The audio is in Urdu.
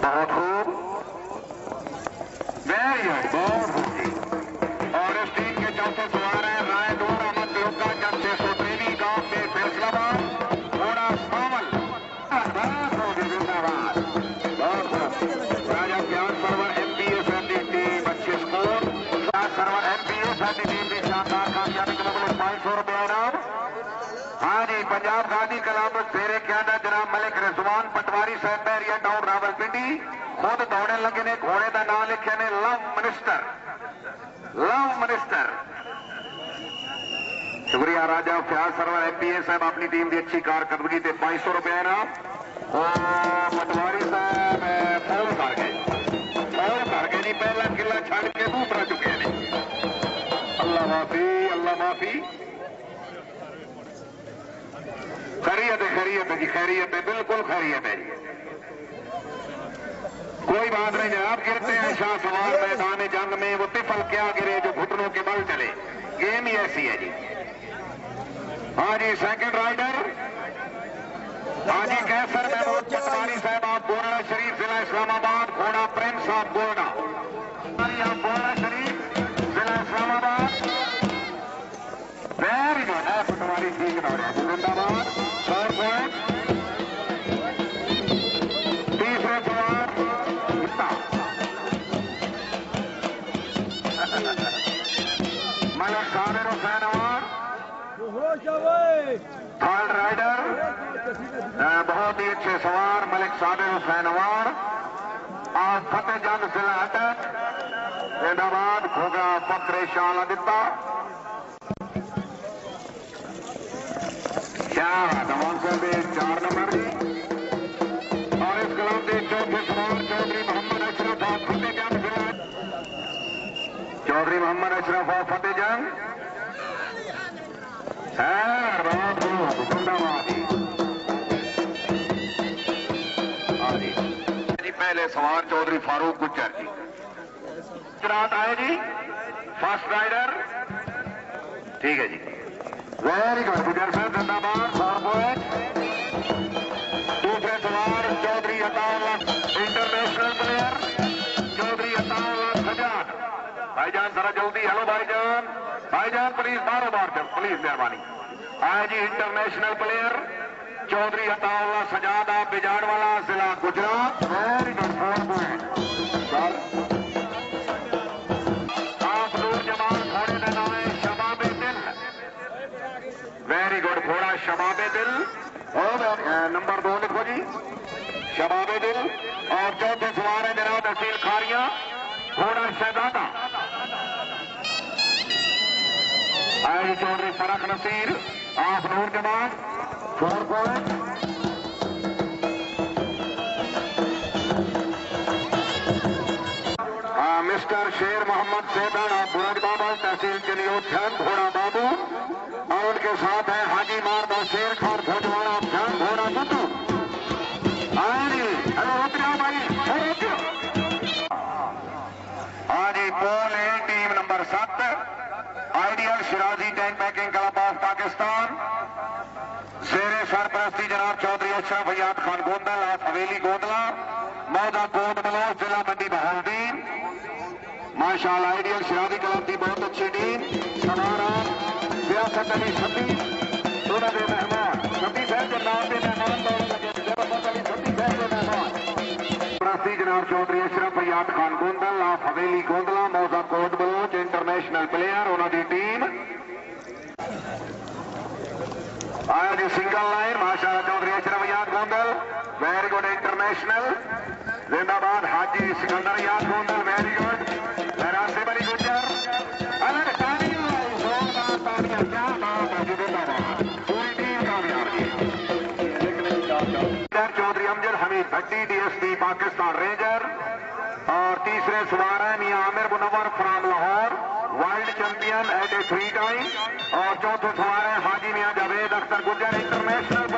بہت خوب، ویری گڈ، بہت خوب. اور اس ٹیم کے چوتھے سوار ہیں رائے دور احمد لوکا جب 613 گاؤں کے فیصلہ باد گھوڑا سامل. بہت خوب، زندہ باد، بہت خوب. راجہ پیاز سرور ایم پی ایس ایل کی ٹیم اچھے اسکور. سرور ایم پی ایس ایل کی ٹیم بھی شاندار کامیابی کے مقابلے 500 روپے انعام. ہاں جی، پنجاب گاندھی کلامت زیر قیادت جناب ملک رضوان پٹواری صاحب بیریا ٹاؤن راولپنڈی خود دوڑنے لگے نے. گھوڑے کا نام لکھے نے لو منسٹر، لو منسٹر. شکریہ راجہ فیاض سرور ایم پی اے صاحب، اپنی ٹیم کی اچھی کارکردگی تے 500 روپے انعام. پٹواری صاحب فول کر گئے جی، پہلا قلعہ چھڑ کے دوسرا چکے ہیں. اللہ معافی، اللہ معافی. خیریت ہے، خیریت ہے جی، خیریت ہے، بالکل خیریت ہے. کوئی بات نہیں جناب، گرتے ہیں شاہ سوار میدان جنگ میں وہ طفل کیا گرے جو گھٹنوں کے بل چلے. گیم ہی ایسی ہے جی. ہاں جی، سیکنڈ رائڈر ہاں جی کیسر محمود پٹواری صاحب، آپ بورڈا شریف ضلع اسلام آباد. گھوڑا پریم صاحب بورڈا، آپ بورڈا شریف ضلع اسلام آباد. ویری گڈ ہے پٹواری، ٹھیک نہ رہا زندہ باد. 4 پوائنٹ. تیسرے سوار ملک صابر حسین اوار. تھرڈ رائڈر بہت ہی اچھے سوار ملک صابر حسین اوار. آپ فتح جنگ ضلع اٹک زندہ باد. گھوگا فخر شان دتا. کیا دمان صاحب 4 نمبر جی. اور اس کلام کے چوتھے سوار چودھری محمد اشرف آپ فتح جنگ ضلع، چودھری محمد اشرف آپ فتح جنگ ہے. بہت زندہ باد جی. پہلے سوار چودھری فاروق گجر جی رات آئے جی. فرسٹ رائڈر ٹھیک ہے جی. ویری گڈ گجر صاحب زندہ باد. 4 پوائنٹ. دوسرے سوار چودھری عطا اللہ انٹرنیشنل پلیئر چودھری عطا اللہ سجاد. بھائی جان ذرا جلدی. ہلو بھائی جان، بھائی جان پلیز بارو بار پلیز مہربانی. آئے جی انٹرنیشنل پلیئر چودھری عطا اللہ سجاد، آپ بجاڑ والا ضلع گجرات. Very good 4 point. آپ نور جمال گھوڑے کا نام ہے شباب دل. ویری گڈ گھوڑا شباب دل. نمبر 2 لکھو جی، شباب دل. اور چوتھے سوار ہے جناب تحصیل کھاریاں گھوڑا شہزادہ. آئے جی چودھری فرق نصیر آپ نور جمال 4 پوائنٹ. مسٹر شیر محمد سیدان آپ برج بابا تحصیل چلیوتھن گھوڑا بابو. اور ان کے ساتھ ہے حاجی ماردہ شیر خان بھوجواڑا دھیان گھوڑا بدو. ہاں جی pool A team number 7 ideal Shirazi tent pegging club of Pakistan زیر سرپرستی جناب چودھری اشرف حیات خان گوندل آپ حویلی گوندلا موضع کوٹ ملوز ضلع منڈی بہاؤالدین. ماشاء اللہ آئیڈیل شرازی کلب کی بہت اچھی ٹیم. سوارا سیاست علی شبی دونوں کے مہمان شبی صاحب کے نام کے مہمان دوڑنے لگے. ضرورت علی شبی صاحب کے مہمان پرستی جناب چودھری اشرف حیات خان گوندل آپ حویلی گوندلا موضع کوٹ بلوچ انٹرنیشنل پلیئر انہوں کی ٹیم. آیا جی سنگل لائن ماشاء اللہ چودھری اشرف حیات گوندل ویری گڈ انٹرنیشنل زندہ باد. حاجی سکندر حیات گوندل ویری گڈ. سے بڑی گجر کیا بات ہے زندہ باد. پوری ٹیم کامیاب. Chaudhry Amjad Hameed Bhatti D S P Pakistan ranger. اور تیسرے سوار ہیں Mian Amir Munawar from Lahore world champion at a 3 time. اور چوتھے سوار ہیں حاجی میاں جاوید اختر گجر انٹرنیشنل